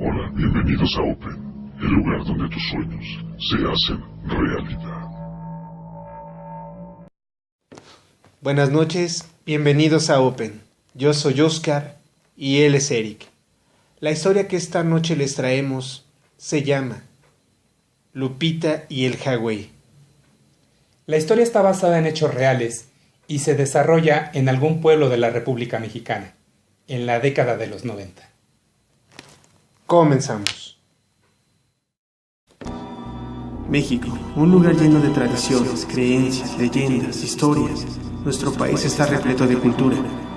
Hola, bienvenidos a Open, el lugar donde tus sueños se hacen realidad. Buenas noches, bienvenidos a Open. Yo soy Oscar y él es Eric. La historia que esta noche les traemos se llama Lupita y el Jagüey. La historia está basada en hechos reales y se desarrolla en algún pueblo de la República Mexicana, en la década de los 90. Comenzamos. México, un lugar lleno de tradiciones, creencias, leyendas, historias. Nuestro país está repleto de cultura,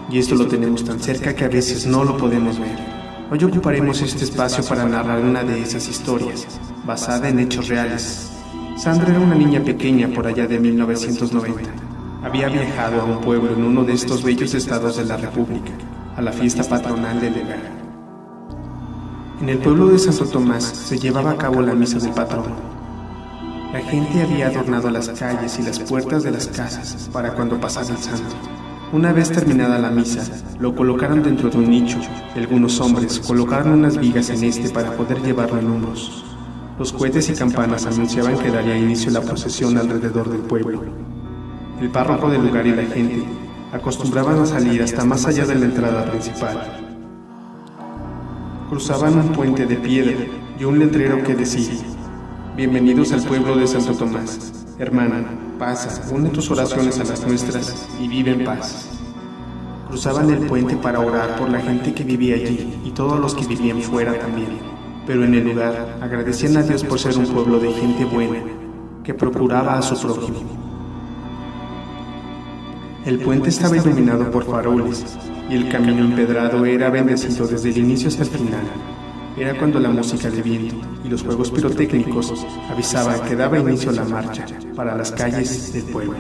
y esto lo tenemos tan cerca que a veces no lo podemos ver. Hoy ocuparemos este espacio para narrar una de esas historias, basada en hechos reales. Sandra era una niña pequeña por allá de 1990. Había viajado a un pueblo en uno de estos bellos estados de la República, a la fiesta patronal del lugar. En el pueblo de Santo Tomás se llevaba a cabo la misa del patrón. La gente había adornado las calles y las puertas de las casas para cuando pasara el santo. Una vez terminada la misa, lo colocaron dentro de un nicho y algunos hombres colocaron unas vigas en este para poder llevarlo en hombros. Los cohetes y campanas anunciaban que daría inicio la procesión alrededor del pueblo. El párroco del lugar y la gente acostumbraban a salir hasta más allá de la entrada principal. Cruzaban un puente de piedra y un letrero que decía: bienvenidos al pueblo de Santo Tomás. Hermana, pasa, une tus oraciones a las nuestras y vive en paz. Cruzaban el puente para orar por la gente que vivía allí y todos los que vivían fuera también. Pero en el lugar agradecían a Dios por ser un pueblo de gente buena, que procuraba a su prójimo. El puente estaba iluminado por faroles y el camino empedrado era bendecido desde el inicio hasta el final. Era cuando la música de viento y los juegos pirotécnicos avisaban que daba inicio a la marcha para las calles del pueblo.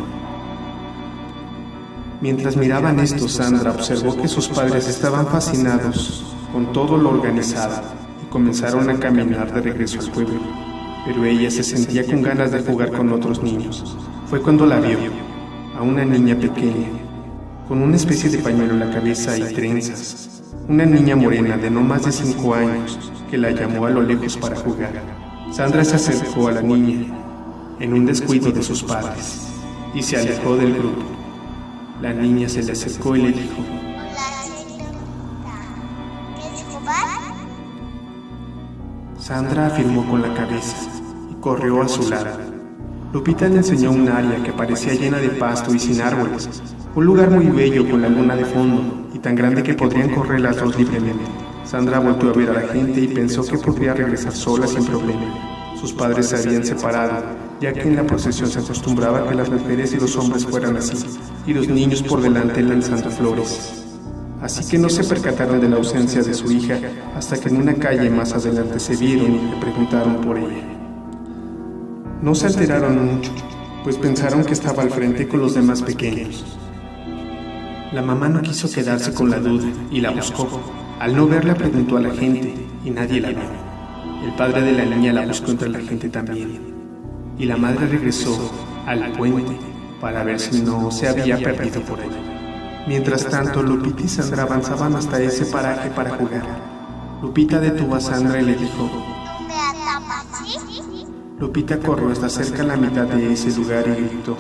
Mientras miraban esto, Sandra observó que sus padres estaban fascinados con todo lo organizado y comenzaron a caminar de regreso al pueblo. Pero ella se sentía con ganas de jugar con otros niños. Fue cuando la vio, a una niña pequeña, con una especie de pañuelo en la cabeza y trenzas. Una niña morena de no más de 5 años, que la llamó a lo lejos para jugar. Sandra se acercó a la niña, en un descuido de sus padres, y se alejó del grupo. La niña se le acercó y le dijo: Hola, señorita, ¿quieres jugar? Sandra afirmó con la cabeza y corrió a su lado. Lupita le enseñó un área que parecía llena de pasto y sin árboles, un lugar muy bello con la luna de fondo y tan grande que podrían correr las dos libremente. Sandra volvió a ver a la gente y pensó que podría regresar sola sin problema. Sus padres se habían separado, ya que en la procesión se acostumbraba que las mujeres y los hombres fueran así, y los niños por delante lanzando flores. Así que no se percataron de la ausencia de su hija hasta que en una calle más adelante se vieron y le preguntaron por ella. No se alteraron mucho, pues pensaron que estaba al frente con los demás pequeños. La mamá no quiso quedarse con la duda y la buscó. Al no verla preguntó a la gente y nadie la vio. El padre de la niña la buscó entre la gente también. Y la madre regresó al puente para ver si no se había perdido por ahí. Mientras tanto, Lupita y Sandra avanzaban hasta ese paraje para jugar. Lupita detuvo a Sandra y le dijo: ¿No me atrapas, sí? Lupita corrió hasta cerca a la mitad de ese lugar y gritó: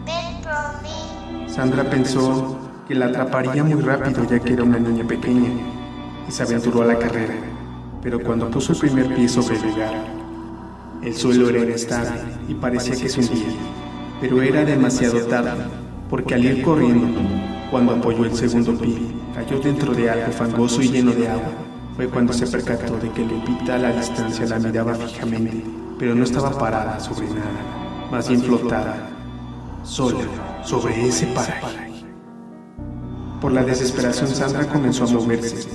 Ven por mí. Sandra pensó que la atraparía muy rápido ya que era una niña pequeña y se aventuró a la carrera, pero cuando puso el primer pie sobre el lugar, el suelo era inestable y parecía que se hundía, pero era demasiado tarde, porque al ir corriendo, cuando apoyó el segundo pie, cayó dentro de algo fangoso y lleno de agua. Fue cuando se percató de que Lupita a la distancia la miraba fijamente, pero no estaba parada sobre nada, más bien flotada, sola, sobre ese paraje. Por la desesperación, Sandra comenzó a moverse,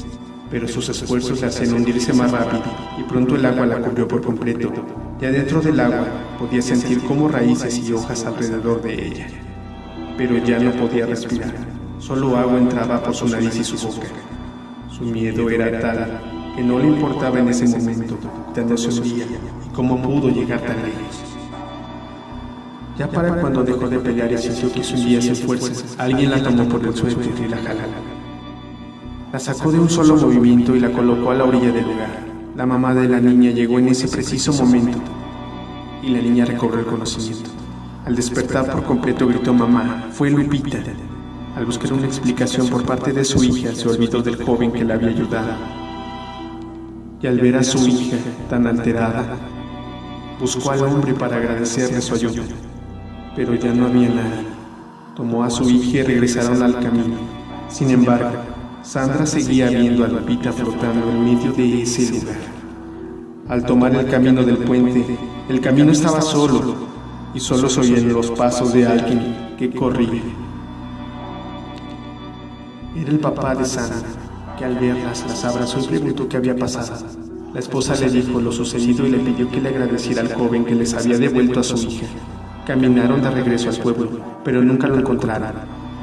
pero sus esfuerzos la hacían hundirse más rápido, y pronto el agua la cubrió por completo. Ya dentro del agua podía sentir como raíces y hojas alrededor de ella, pero ya no podía respirar, solo agua entraba por su nariz y su boca. Su miedo era tal que no le importaba en ese momento tanto se hundía y cómo pudo llegar tan lejos. Ya para cuando dejó de pelear y sintió que se hundía sin fuerzas, alguien la tomó por el suéter y la jaló. La sacó de un solo movimiento y la colocó a la orilla del lugar. La mamá de la niña llegó en ese preciso momento y la niña recobró el conocimiento. Al despertar por completo gritó mamá, fue Lupita. Al buscar una explicación por parte de su hija, se olvidó del joven que la había ayudado. Y al ver a su hija tan alterada, buscó al hombre para agradecerle su ayuda. Pero ya no había nadie. Tomó a su hija y regresaron al camino. Sin embargo, Sandra seguía viendo a Lupita flotando en medio de ese lugar. Al tomar el camino del puente, el camino estaba solo y solo se oían los pasos de alguien que corría. Era el papá de Sandra, que al verlas las abrazó y preguntó qué había pasado. La esposa le dijo lo sucedido y le pidió que le agradeciera al joven que les había devuelto a su hija. Caminaron de regreso al pueblo, pero nunca lo encontraron,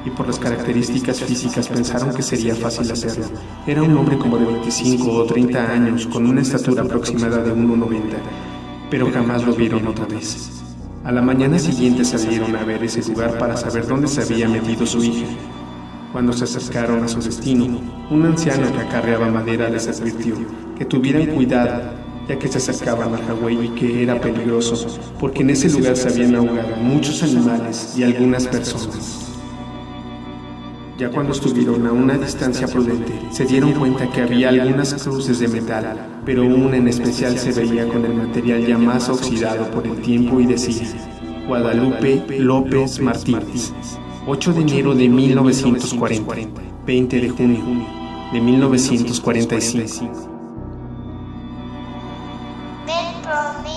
y por las características físicas pensaron que sería fácil hacerlo. Era un hombre como de 25 o 30 años, con una estatura aproximada de 1,90, pero jamás lo vieron otra vez. A la mañana siguiente salieron a ver ese lugar para saber dónde se había metido su hija. Cuando se acercaron a su destino, un anciano que acarreaba madera les advirtió que tuvieran cuidado, ya que se acercaban al Hawái y que era peligroso, porque en ese lugar se habían ahogado muchos animales y algunas personas. Ya cuando estuvieron a una distancia prudente, se dieron cuenta que había algunas cruces de metal, pero una en especial se veía con el material ya más oxidado por el tiempo y decía: Guadalupe López Martínez, 8 de enero de 1940, 20 de junio de 1945. Ven por mí.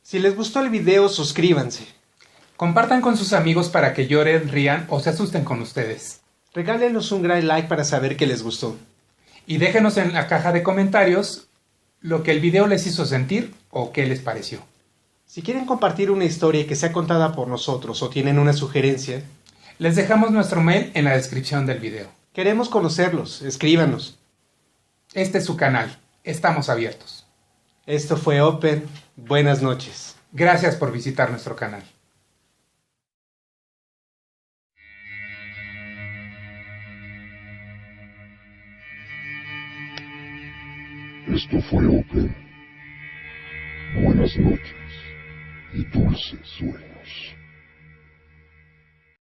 Si les gustó el video, suscríbanse. Compartan con sus amigos para que lloren, rían o se asusten con ustedes. Regálenos un gran like para saber que les gustó. Y déjenos en la caja de comentarios lo que el video les hizo sentir o qué les pareció. Si quieren compartir una historia que sea contada por nosotros o tienen una sugerencia, Les dejamos nuestro mail en la descripción del video. queremos conocerlos, escríbanos. Este es su canal. Estamos abiertos. Esto fue Open. Buenas noches. Gracias por visitar nuestro canal. Esto fue Open. Buenas noches y dulces sueños.